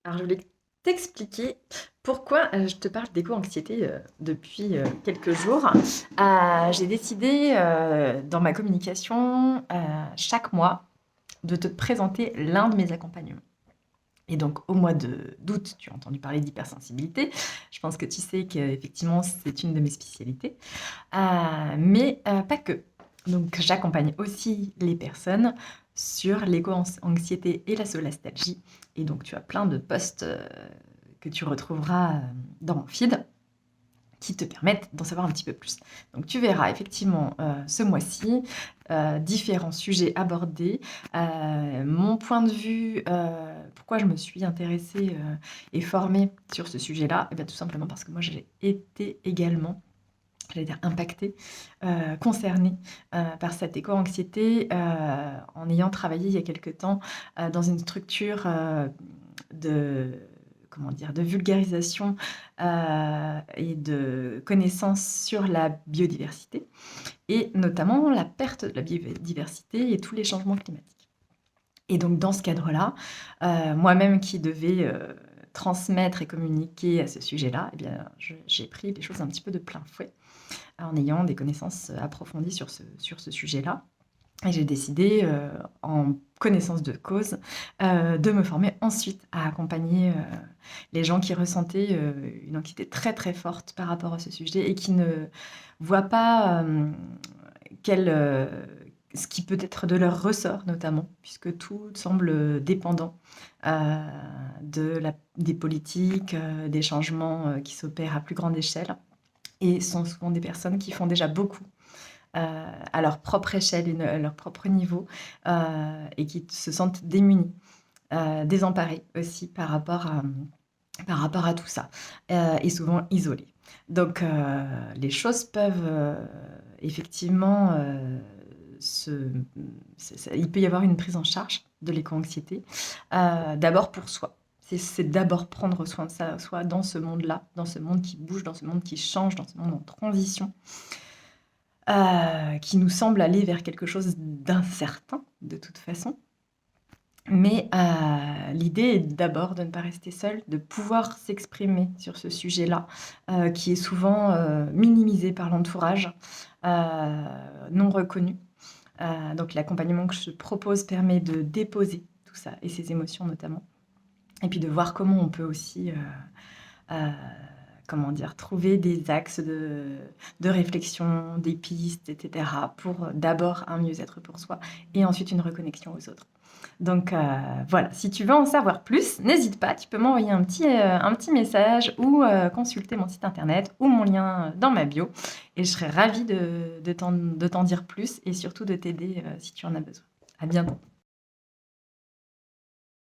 Alors, je voulais t'expliquer pourquoi je te parle d'éco-anxiété depuis quelques jours. J'ai décidé dans ma communication chaque mois de te présenter l'un de mes accompagnements. Et donc, au mois d'août, tu as entendu parler d'hypersensibilité. Je pense que tu sais qu'effectivement, c'est une de mes spécialités. Mais pas que. Donc, j'accompagne aussi les personnes sur l'éco-anxiété et la solastalgie. Et donc, tu as plein de posts que tu retrouveras dans mon feed qui te permettent d'en savoir un petit peu plus. Donc tu verras effectivement ce mois-ci différents sujets abordés, mon point de vue, pourquoi je me suis intéressée et formée sur ce sujet-là, et bien tout simplement parce que moi j'ai été également, j'allais dire impactée, concernée par cette éco-anxiété en ayant travaillé il y a quelque temps dans une structure de, comment dire, de vulgarisation et de connaissances sur la biodiversité et notamment la perte de la biodiversité et tous les changements climatiques. Et donc dans ce cadre-là, moi-même qui devais transmettre et communiquer à ce sujet-là, eh bien, j'ai pris les choses un petit peu de plein fouet en ayant des connaissances approfondies sur ce sujet-là. Et j'ai décidé, en connaissance de cause, de me former ensuite à accompagner les gens qui ressentaient une anxiété très très forte par rapport à ce sujet et qui ne voient pas quel, ce qui peut être de leur ressort notamment, puisque tout semble dépendant des politiques, des changements qui s'opèrent à plus grande échelle et sont souvent des personnes qui font déjà beaucoup à leur propre échelle et à leur propre niveau et qui se sentent démunis, désemparés aussi par rapport à tout ça et souvent isolés. Donc les choses peuvent effectivement il peut y avoir une prise en charge de l'éco-anxiété, d'abord pour soi. C'est d'abord prendre soin de soi dans ce monde-là, dans ce monde qui bouge, dans ce monde qui change, dans ce monde en transition, qui nous semble aller vers quelque chose d'incertain, de toute façon. Mais l'idée est d'abord de ne pas rester seul, de pouvoir s'exprimer sur ce sujet-là, qui est souvent minimisé par l'entourage, non reconnu. Donc l'accompagnement que je propose permet de déposer tout ça et ses émotions notamment, et puis de voir comment on peut aussi comment dire, trouver des axes de réflexion, des pistes, etc. pour d'abord un mieux-être pour soi et ensuite une reconnexion aux autres. Donc voilà, si tu veux en savoir plus, n'hésite pas, tu peux m'envoyer un petit message ou consulter mon site internet ou mon lien dans ma bio et je serai ravie de t'en dire plus et surtout de t'aider si tu en as besoin. À bientôt.